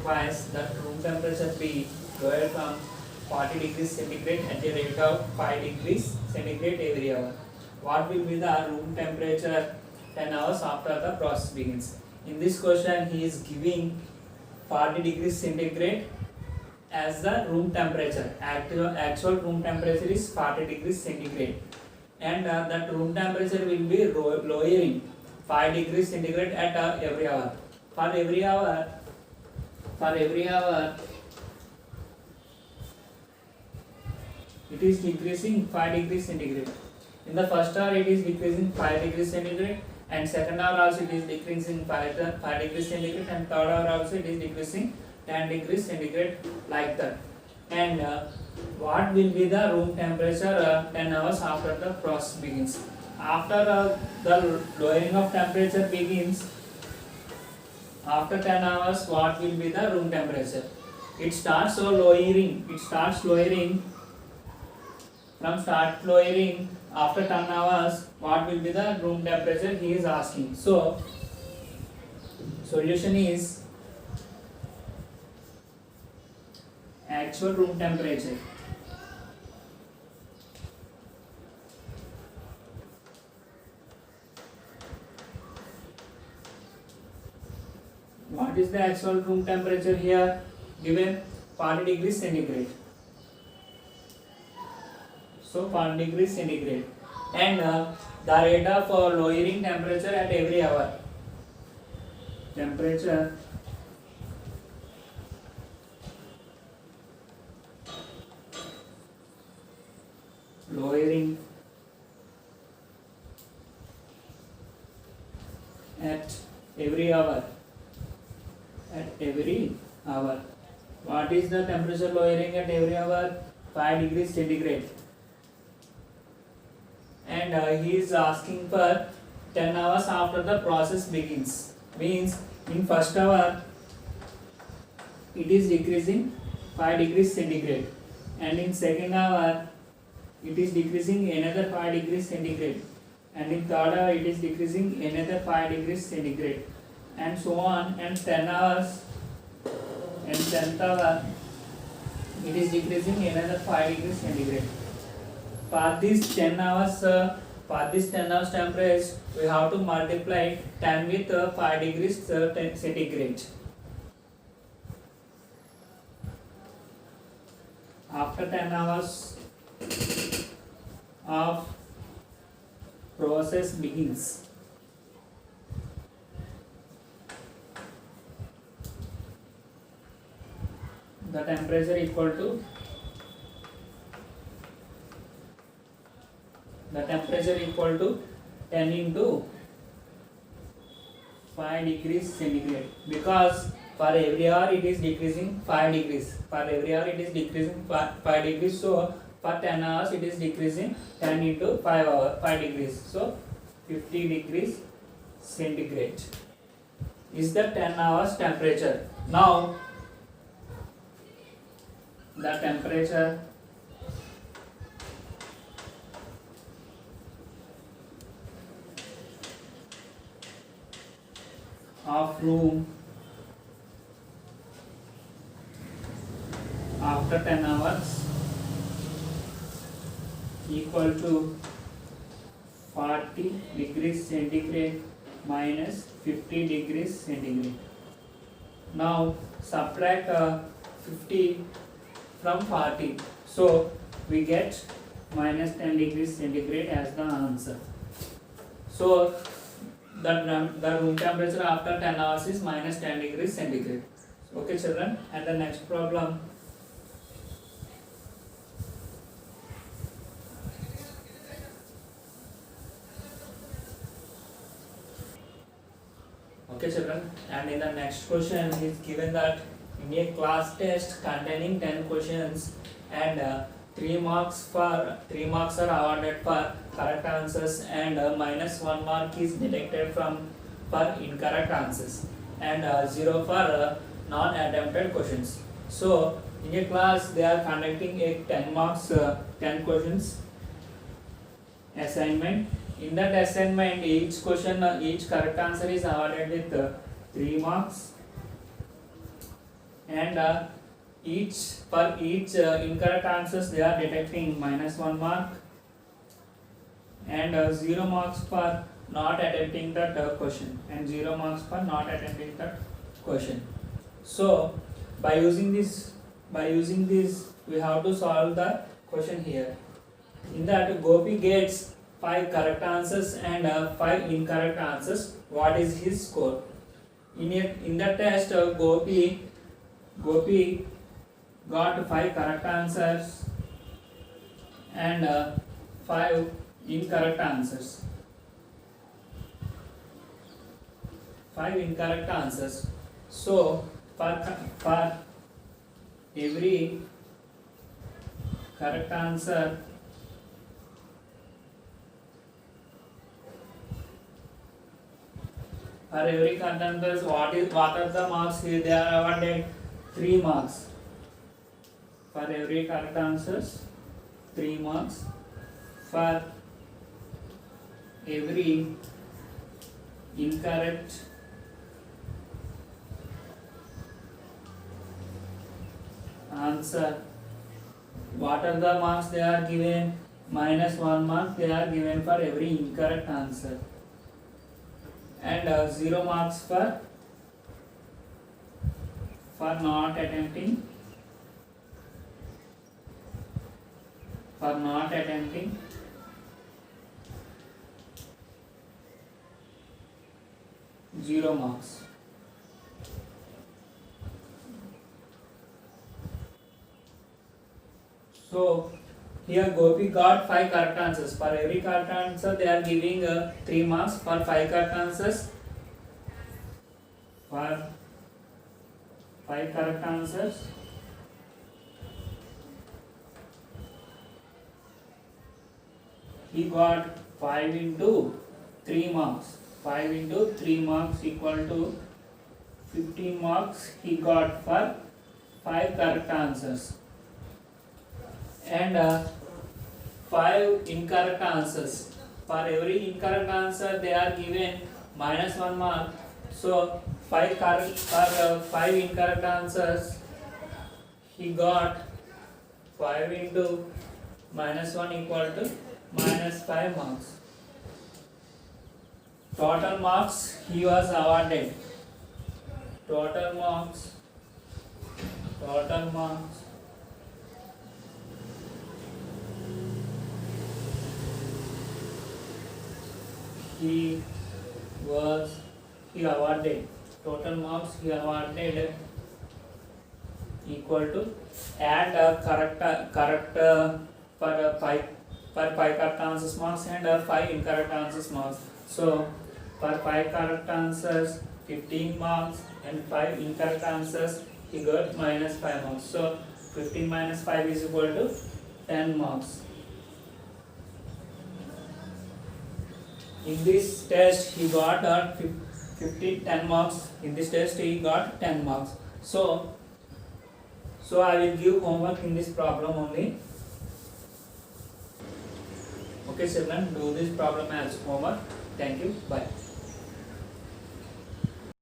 requires that room temperature be lowered from 40 degrees centigrade at a rate of 5 degrees centigrade every hour. What will be the room temperature 10 hours after the process begins? In this question, he is giving 40 degrees centigrade as the room temperature. Actual room temperature is 40 degrees centigrade, and that room temperature will be lowering 5 degrees centigrade at every hour. For every hour, it is decreasing 5 degrees centigrade. In the first hour, it is decreasing 5 degrees centigrade, and second hour also it is decreasing 5 degrees centigrade, and third hour also it is decreasing 10 degrees centigrade, like that. And what will be the room temperature 10 hours after the process begins? After the lowering of temperature begins, after 10 hours, what will be the room temperature? It starts lowering. After 10 hours, what will be the room temperature he is asking. So, solution is actual room temperature. What is the actual room temperature here? Given 40 degrees centigrade. So 40 degrees centigrade, and the rate of lowering temperature at every hour. Temperature lowering at every hour. What is the temperature lowering at every hour? 5 degrees centigrade. And he is asking for 10 hours after the process begins. Means in first hour it is decreasing 5 degrees centigrade, and in second hour it is decreasing another 5 degrees centigrade, and in third hour it is decreasing another 5 degrees centigrade, and so on. And 10 hours, and 10th hour it is decreasing another 5 degrees centigrade. For this 10 hours temperature, we have to multiply 10 with 5 degrees centigrade. After 10 hours of process begins, the temperature equal to 10 into 5 degrees centigrade, because for every hour it is decreasing 5 degrees. So for 10 hours it is decreasing 10 into 5 degrees. So 50 degrees centigrade is the 10 hours temperature. Now the temperature of room after 10 hours equal to 40 degrees centigrade minus 50 degrees centigrade. Now subtract 50 from 40, so we get minus 10 degrees centigrade as the answer. So the room temperature after 10 hours is minus 10 degrees centigrade. Okay children, and the next problem. Okay children, and in the next question it is given that in a class test containing 10 questions, and 3 marks are awarded for correct answers, and minus 1 mark is deducted for incorrect answers, and 0 for non-attempted questions. So in a class they are conducting a 10 marks 10 questions assignment. In that assignment, each question, each correct answer is awarded with 3 marks, and each incorrect answers they are detecting -1 mark, and 0 marks for not attempting that question, and 0 marks for not attempting that question. So by using this we have to solve the question here. In that, Gopi gets 5 correct answers and 5 incorrect answers. What is his score? In the test, Gopi got 5 correct answers and 5 incorrect answers. 5 incorrect answers. So for every correct answer, what are the marks here? They are awarded 3 marks. For every correct answers, 3 marks. For every incorrect answer, what are the marks they are given? -1 mark they are given for every incorrect answer, and 0 marks for not attempting 0 marks. So here Gopi got 5 correct answers. For every correct answer they are giving 3 marks. For 5 correct answers, he got 5 into 3 marks. 5 into 3 marks equal to 15 marks he got for 5 correct answers, and 5 incorrect answers. For every incorrect answer they are given -1 mark. So 5 incorrect answers, he got 5 into -1 equal to -5 marks. Total marks he was awarded. Total marks he awarded. Total marks he awarded equal to, add correct for 5 correct answers marks and 5 incorrect answers marks. So for 5 correct answers 15 marks and 5 incorrect answers he got -5 marks. So 15 minus 5 is equal to 10 marks. In this test he got 10 marks. In this test he got 10 marks. So I will give homework in this problem only. Okay children, do this problem as homework. Thank you. Bye.